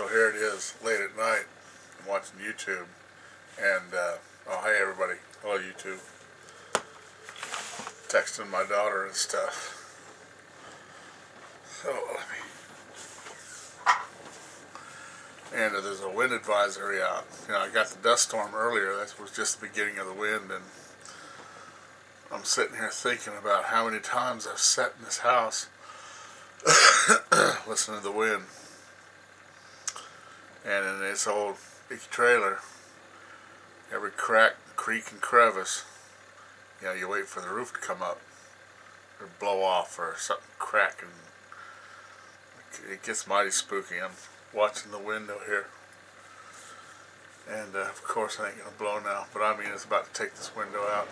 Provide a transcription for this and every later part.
So here it is, late at night. I'm watching YouTube, and oh hey everybody, hello YouTube. Texting my daughter and stuff. So and there's a wind advisory out. You know, I got the dust storm earlier. That was just the beginning of the wind, and I'm sitting here thinking about how many times I've sat in this house listening to the wind. And in this old big trailer, every crack, creek, and crevice, you know, you wait for the roof to come up or blow off or something crack, and it gets mighty spooky. I'm watching the window here, and of course it ain't gonna blow now, but I mean it's about to take this window out.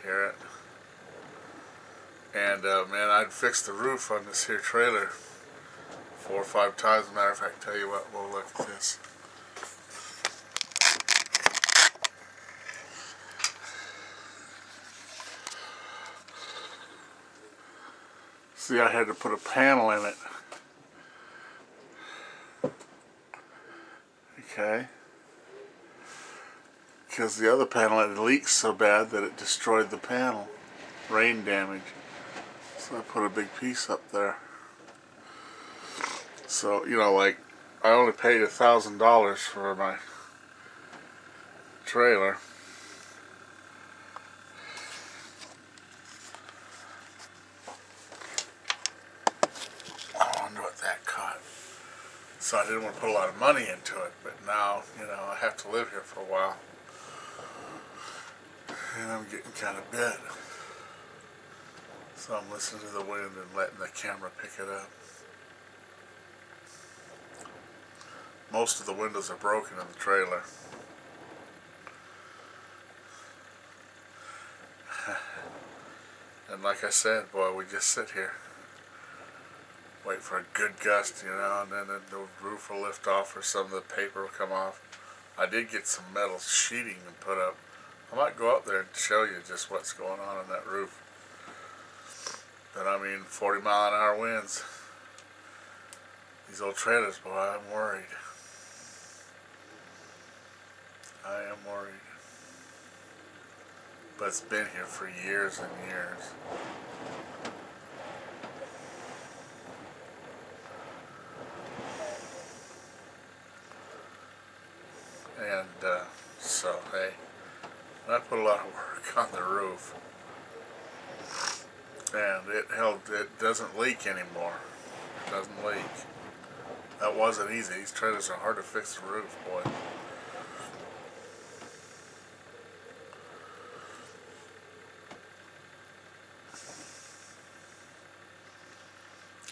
Hear it? And man, I'd fixed the roof on this here trailer 4 or 5 times. As a matter of fact, tell you what, we'll look at this. See, I had to put a panel in it. Okay. Because the other panel had leaked so bad that it destroyed the panel. Rain damage. So I put a big piece up there. So, you know, like, I only paid $1,000 for my trailer. I wonder what that caught. So I didn't want to put a lot of money into it, but now, you know, I have to live here for a while. And I'm getting kind of bit. So I'm listening to the wind and letting the camera pick it up. Most of the windows are broken in the trailer. And like I said, boy, we just sit here, wait for a good gust, you know, and then the roof will lift off or some of the paper will come off. I did get some metal sheeting and put up. I might go up there and show you just what's going on in that roof. But I mean, 40-mile-an-hour winds. These old trailers, boy, I'm worried. I am worried. But it's been here for years and years. And so, hey, I put a lot of work on the roof. And it doesn't leak anymore. It doesn't leak. That wasn't easy. These trailers are hard to fix the roof, boy.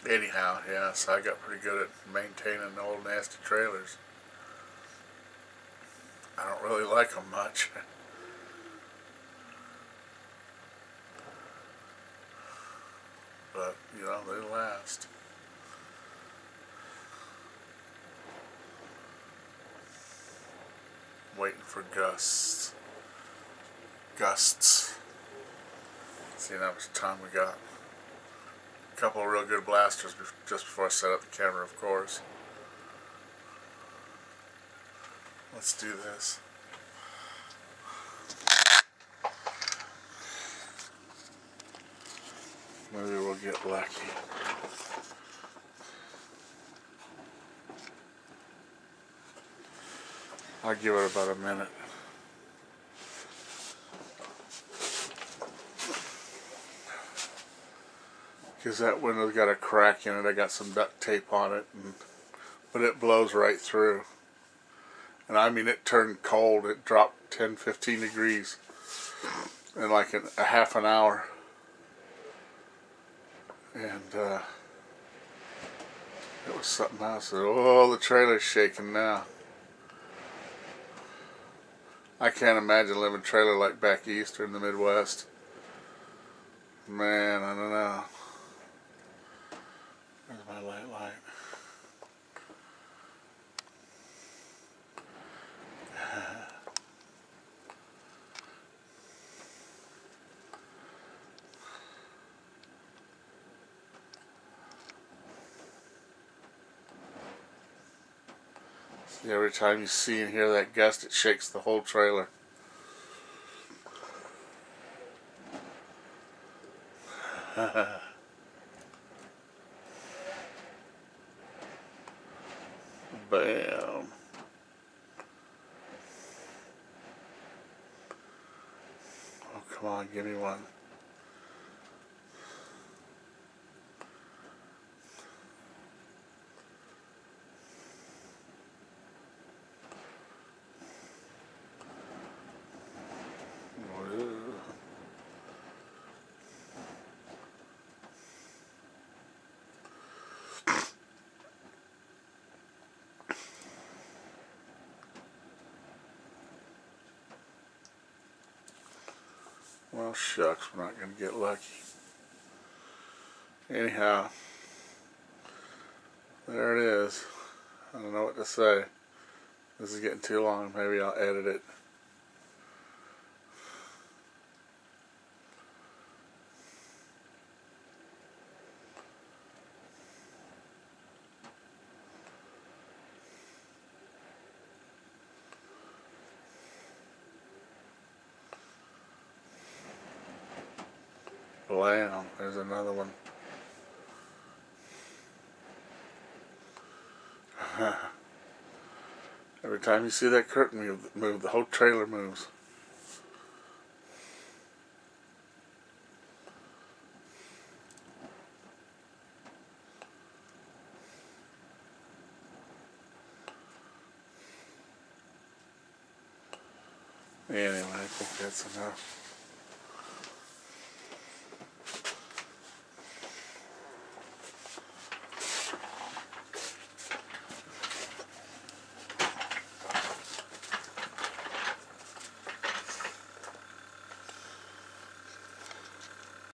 Anyhow, yeah, so I got pretty good at maintaining the old nasty trailers. I don't really like them much. But, you know, they last. Waiting for gusts. Gusts. See how much time we got. A couple of real good blasters just before I set up the camera, of course. Let's do this. Maybe we'll get lucky. I'll give it about a minute. Because that window's got a crack in it. I got some duct tape on it, but it blows right through. And I mean, it turned cold. It dropped 10-15 degrees in like a half an hour. And it was something else. Oh, the trailer's shaking now. I can't imagine living a trailer like back east or in the Midwest. Man, I don't know. Where's my light? Every time you see and hear that gust, it shakes the whole trailer. Bam. Oh, come on, give me one. Well, shucks, we're not going to get lucky. Anyhow, there it is. I don't know what to say. This is getting too long. Maybe I'll edit it. Blam, there's another one. Every time you see that curtain move, the whole trailer moves. Anyway, I think that's enough.